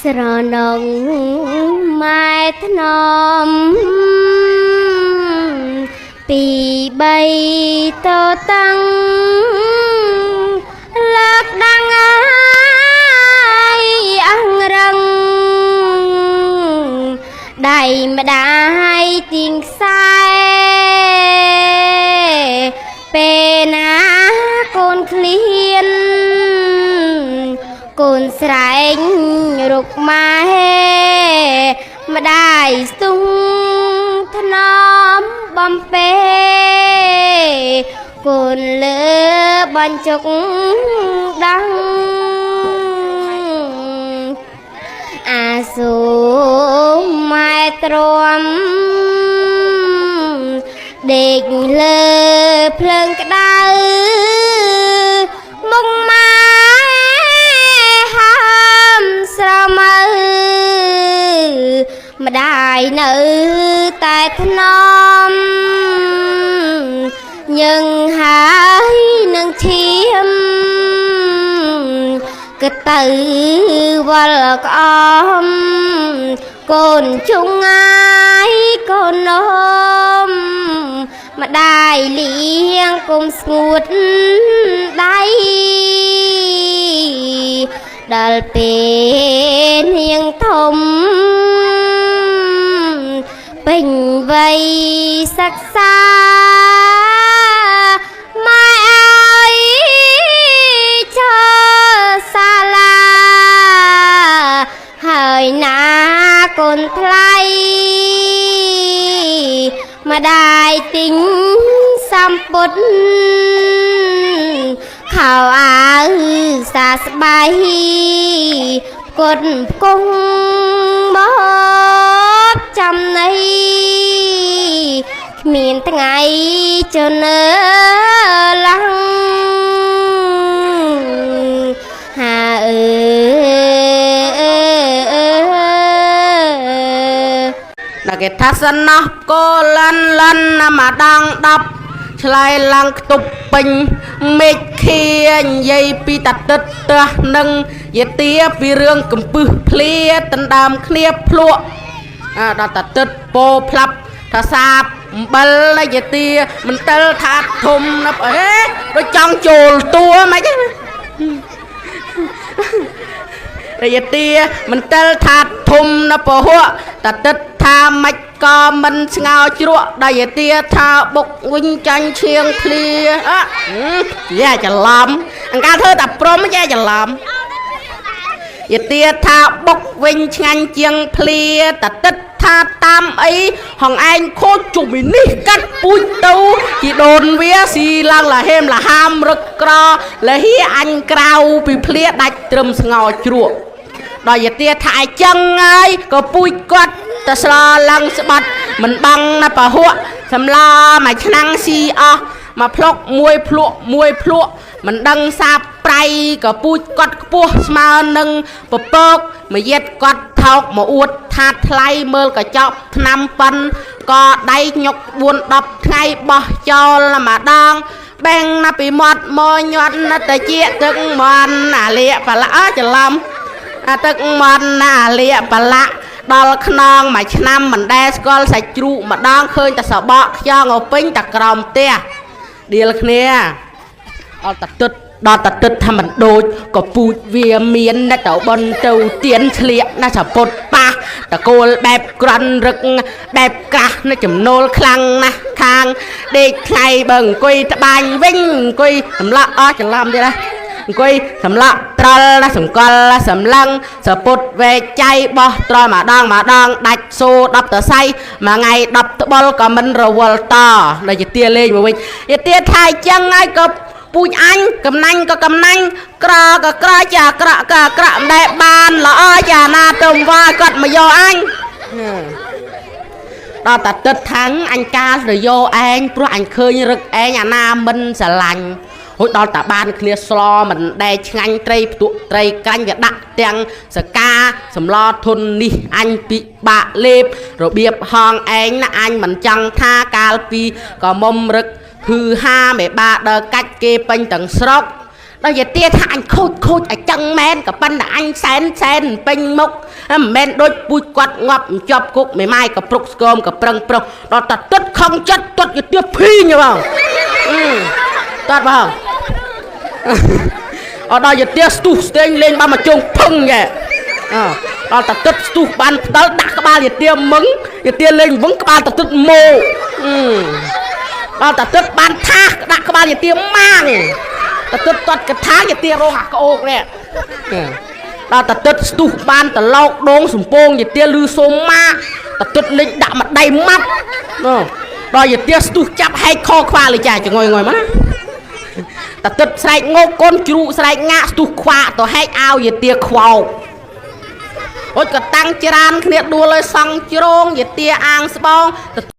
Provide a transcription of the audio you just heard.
ស្រណងម៉ែធ្នមពីបីតតាំងលើកដាំងអង្រឹងដៃម្ដាយទៀងខ្សែពេលណាកូនឃ្លៀនកូនស្រែករុកម៉ែម្ដាយស្ទុំធ្នមបំពេកូនលើបញ្ចុកដាំងអាសូមម៉ែទ្រាំដេកលើភ្លើងក្តៅមុខម៉ែហើមស្រមើម្ដាយនៅតែធ្នមញឹងហើយនឹងឈាមក៏ទៅវល់ក្អមកូនជុងងាយកូននំម្ដាយលៀងគុំស្ងួតដៃដល់ពេលនាងធំពេញវ័យសិក្សាម៉ែអើយចើសាលាហើយណាកូនថ្លៃម្ដាយទិញសម្ពុតខោអាវសាស្បៃផ្គត់ផ្គង់មកចំណៃគ្មានថ្ងៃជឿឡើងហាដល់គេថាសណោះកូលានលានណាម្ដង10ឆ្លៃឡើងខ្ទប់ពេញមេឃខៀនិយាយពីតាទឹកទះនឹងយាទាពីរឿងកំពឹសភ្លាដណ្ដើមគ្នាភ្លក់ដល់តាទឹកពោផ្លាប់ថាសាបអំបិលយាទាមិនតិលថាធំណាប់អេដូចចង់ចូលតួមិនទេយាទាមិនតិលថាធំណាពហុតាទឹកថាមិនក៏មិនស្ងោជ្រក់ដល់យាទាថាបុកវិញចាញ់ឈៀងភ្លាយ៉ាច្រឡំអង្ការធ្វើតែព្រមយ៉ាច្រឡំយាទាថាបុកវិញឆ្ងាញ់ជាងភ្លាតាទឹកថាតាមអីហងឯងខូចជុំនេះកាត់ពូជទៅជីដូនវាស៊ីឡើងលហេមលហាមរឹកក្រលហៀអញក្រៅពីភ្លាដាច់ត្រឹមស្ងោជ្រក់ដល់យាទាថាអញ្ចឹងហើយក៏ពូជគាត់តែស្លឡើងស្បាត់មិនបាំងណាពហុសម្លមួយឆ្នាំងស៊ីអស់មកភ្លុកមួយភ្លក់មិនដឹងសាបប្រៃក៏ពូជគាត់ខ្ពស់ស្មើនឹងពពកមួយយិតគាត់ថោកមកអួតថាថ្លៃមើលកញ្ចក់ឆ្នាំប៉ិនក៏ដៃញុក4-10ថ្ងៃបោះចោលម្ដងបែងណាពីមាត់មកញាត់ណាតាជាទឹកមន់អាលៀកបលាច្រឡំអាទឹកមន់ណាអាលៀកបលាដល់ខ្នងមួយឆ្នាំមិនដែលស្គាល់សាច់ជ្រូកម្ដងឃើញតែសបកខ្យងពេញតែក្រោមផ្ទះដៀលគ្នាដល់តាទឹកថាមិនដូចក៏ពូជវាមានតែទៅបនទៅទៀនឆ្លៀកណាសពុតប៉ះតកូលបែបក្រាន់រឹកបែបកាសនៅចំណូលខ្លាំងណាស់ខាងដេកថ្ងៃបើអង្គុយត្បាញវិញអង្គុយសម្លាក់អស់ច្រឡំទៀតណាអង្គុយសម្លាក់ត្រល់ណាសង្កលសម្លឹងសពុតវែកចៃបោះត្រល់ម្ដងដាច់សូ10តសៃមួយថ្ងៃ10ត្បុលក៏មិនរវល់តដល់ជាទាលេងមកវិញជាទាថាអញ្ចឹងហើយក៏ពូជអញកំណាញ់ក៏កំណាញ់ក្រក៏ក្រជាអាក្រក់ក៏អាក្រក់មិនដែលបានល្អជាណាទៅវាគាត់មកយកអញដល់តាទឹកថាំងអញកាលទៅយកឯងព្រោះអញឃើញរឹកឯងអាណាមិនស្រឡាញ់ហូចដល់តាបានគ្នាស្លមិនដែលឆ្ងាញ់ត្រីផ្ទក់ត្រីក្រាញ់វាដាក់ទាំងសកាសម្លធុននេះអញពិបាកលេបរបៀបហងឯងណាអញមិនចង់ថាកាលពីក៏មុំរឹកហឺហាមេបាដល់កាច់គេពេញទាំងស្រុកដល់យាទាថាអញខូចឲ្យច chẳng men cả pan đã anh sen pin mốc men đôi bụi quạt ngọc chọc cục mày mai cả prok scom cả prang prok đó ta tất không chất tất cái tiếp phi như vào tất vào ở đây giờ tiếp stu sting lên ba mà trông phăng vậy đó ta tất stu ban đó đặt các ba giờ tiếp mứng giờ tiếp lên vững các ba ta tất mồ đó ta tất ban tha đặt các ba giờ tiếp mang ta tất tất cái tháng giờ tiếp rong hạt cái ốc nè đó ta tất stu ban ta lau đốn sủng pong giờ tiếp lư xô ma ta tất lên đạm mặt đầy mắt đó giờ tiếp stu chắp hay kho khoaเลยจ่ายจะngồi ngồi má ta tất sải ngô con chru sải ngã stu khoa tổ hay ao giờ tiếp khoa ôi cái tăng chran kia đua lời sang chron giờ tiếp ang sbong